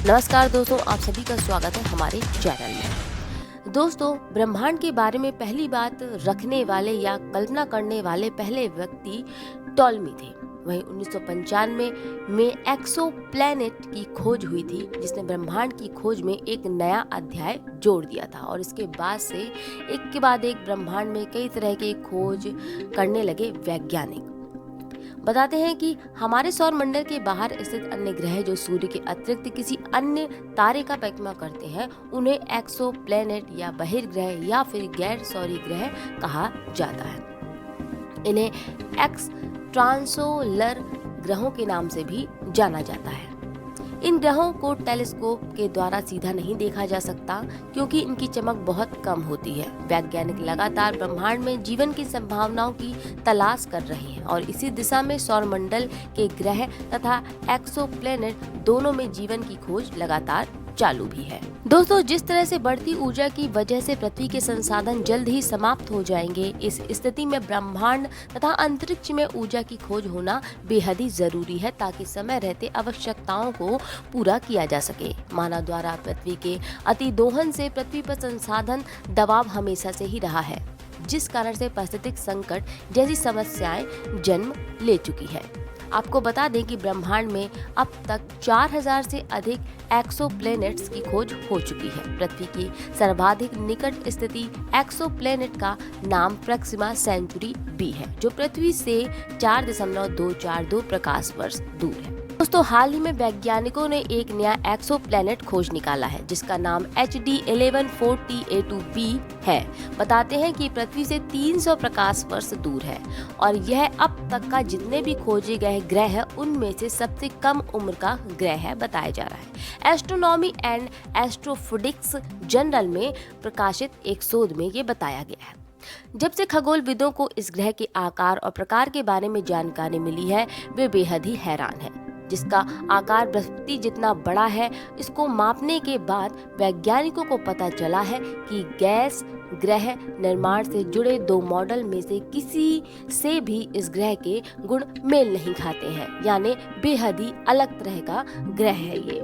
नमस्कार दोस्तों, आप सभी का स्वागत है हमारे चैनल में। दोस्तों, ब्रह्मांड के बारे में पहली बात रखने वाले या कल्पना करने वाले पहले व्यक्ति टॉलमी थे। वहीं 1995 में एक्सो प्लैनेट की खोज हुई थी, जिसने ब्रह्मांड की खोज में एक नया अध्याय जोड़ दिया था। और इसके बाद से एक के बाद एक ब्रह्मांड में कई तरह के खोज करने लगे वैज्ञानिक। बताते हैं कि हमारे सौर मंडल के बाहर स्थित अन्य ग्रह जो सूर्य के अतिरिक्त किसी अन्य तारे का परिक्रमा करते हैं, उन्हें एक्सो प्लैनेट या बहिर्ग्रह या फिर गैर सौरीय ग्रह कहा जाता है। इन्हें एक्स ट्रांसोलर ग्रहों के नाम से भी जाना जाता है। इन ग्रहों को टेलीस्कोप के द्वारा सीधा नहीं देखा जा सकता, क्योंकि इनकी चमक बहुत कम होती है। वैज्ञानिक लगातार ब्रह्मांड में जीवन की संभावनाओं की तलाश कर रहे हैं और इसी दिशा में सौरमंडल के ग्रह तथा एक्सोप्लैनेट दोनों में जीवन की खोज लगातार चालू भी है। दोस्तों, जिस तरह से बढ़ती ऊर्जा की वजह से पृथ्वी के संसाधन जल्द ही समाप्त हो जाएंगे, इस स्थिति में ब्रह्मांड तथा अंतरिक्ष में ऊर्जा की खोज होना बेहद ही जरूरी है, ताकि समय रहते आवश्यकताओं को पूरा किया जा सके। मानव द्वारा पृथ्वी के अतिदोहन से पृथ्वी पर संसाधन दबाव हमेशा से ही रहा है, जिस कारण से पारिस्थितिक संकट जैसी समस्याएं जन्म ले चुकी है। आपको बता दें कि ब्रह्मांड में अब तक 4000 से अधिक एक्सोप्लैनेट्स की खोज हो चुकी है। पृथ्वी की सर्वाधिक निकट स्थिति एक्सोप्लैनेट का नाम प्रॉक्सिमा सेंचुरी बी है, जो पृथ्वी से 4.242 प्रकाश वर्ष दूर है। दोस्तों, हाल ही में वैज्ञानिकों ने एक नया एक्सोप्लैनेट खोज निकाला है, जिसका नाम HD 1140A2b है। बताते हैं कि पृथ्वी से 300 प्रकाश वर्ष दूर है और यह अब तक का जितने भी खोजे गए ग्रह हैं, उनमें से सबसे कम उम्र का ग्रह है बताया जा रहा है। एस्ट्रोनॉमी एंड एस्ट्रोफिजिक्स जर्नल में प्रकाशित एक शोध में ये बताया गया है। जब से खगोलविदों को इस ग्रह के आकार और प्रकार के बारे में जानकारी मिली है, वे बेहद ही हैरान हैं। जिसका आकार बृहस्पति जितना बड़ा है, इसको मापने के बाद वैज्ञानिकों को पता चला है कि गैस ग्रह निर्माण से जुड़े दो मॉडल में से किसी से भी इस ग्रह के गुण मेल नहीं खाते हैं, यानी बेहद ही अलग तरह का ग्रह है ये।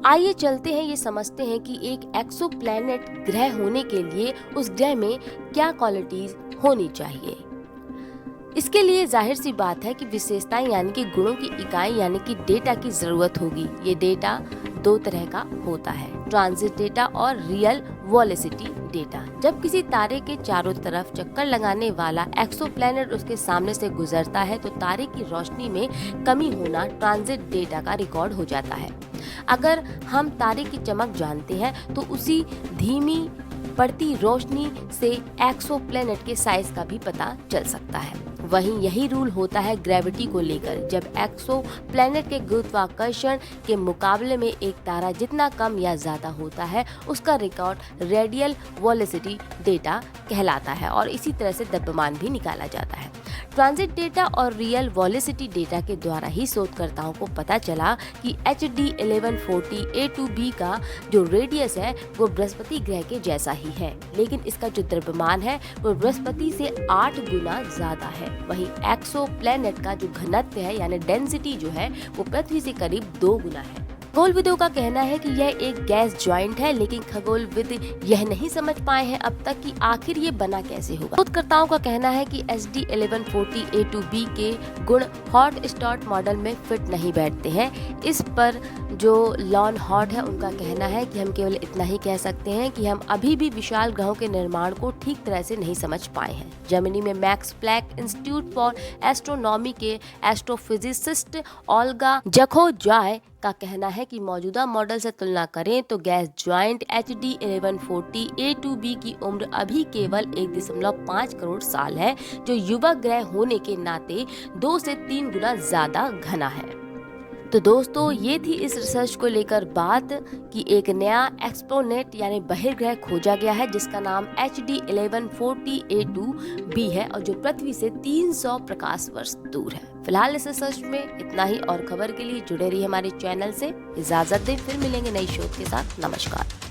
आइए चलते हैं, ये समझते हैं कि एक एक्सोप्लैनेट ग्रह होने के लिए उस ग्रह में क्या क्वालिटीज होनी चाहिए। इसके लिए जाहिर सी बात है कि विशेषताएं यानी कि गुणों की इकाई यानी कि डेटा की जरूरत होगी। ये डेटा दो तरह का होता है, ट्रांजिट डेटा और रियल वेलोसिटी डेटा। जब किसी तारे के चारों तरफ चक्कर लगाने वाला एक्सोप्लैनेट उसके सामने से गुजरता है, तो तारे की रोशनी में कमी होना ट्रांजिट डेटा का रिकॉर्ड हो जाता है। अगर हम तारे की चमक जानते हैं, तो उसी धीमी बढ़ती रोशनी से एक्सोप्लैनेट के साइज का भी पता चल सकता है। वहीं यही रूल होता है ग्रेविटी को लेकर। जब एक्सोप्लैनेट के गुरुत्वाकर्षण के मुकाबले में एक तारा जितना कम या ज्यादा होता है, उसका रिकॉर्ड रेडियल वेलोसिटी डेटा कहलाता है और इसी तरह से द्रव्यमान भी निकाला जाता है। ट्रांजिट डेटा और रियल वेलोसिटी डेटा के द्वारा ही शोधकर्ताओं को पता चला कि HD 1140A2b का जो रेडियस है वो बृहस्पति ग्रह के जैसा ही है, लेकिन इसका जो द्रव्यमान है वो बृहस्पति से 8 गुना ज्यादा है। वहीं एक्सोप्लैनेट का जो घनत्व है यानी डेंसिटी जो है वो पृथ्वी से करीब 2 गुना है। खगोलविदों का कहना है कि यह एक गैस जॉइंट है, लेकिन खगोलविद यह नहीं समझ पाए हैं अब तक कि आखिर ये बना कैसे होगा। शोधकर्ताओं का कहना है कि HD 1140A2b के गुण हॉट स्टार्ट मॉडल में फिट नहीं बैठते हैं। इस पर जो लॉन हॉट है उनका कहना है कि हम केवल इतना ही कह सकते हैं कि हम अभी भी विशाल ग्रहों के निर्माण को ठीक तरह से नहीं समझ पाए हैं। जर्मनी में Max Planck Institute for Astronomy के एस्ट्रोफिजिसिस्ट ओल्गा जखोजाय का कहना है कि मौजूदा मॉडल से तुलना करें तो गैस जॉइंट HD 1140A2b की उम्र अभी केवल 1.5 करोड़ साल है, जो युवा ग्रह होने के नाते 2 से 3 गुना ज्यादा घना है। तो दोस्तों, ये थी इस रिसर्च को लेकर बात कि एक नया एक्सप्लोनेट यानी बहिर्ग्रह खोजा गया है, जिसका नाम HD 1140A2b है और जो पृथ्वी से 300 प्रकाश वर्ष दूर है। फिलहाल इस रिसर्च में इतना ही और खबर के लिए जुड़े रहिए हमारे चैनल से। इजाजत दें, फिर मिलेंगे नई शोध के साथ। नमस्कार।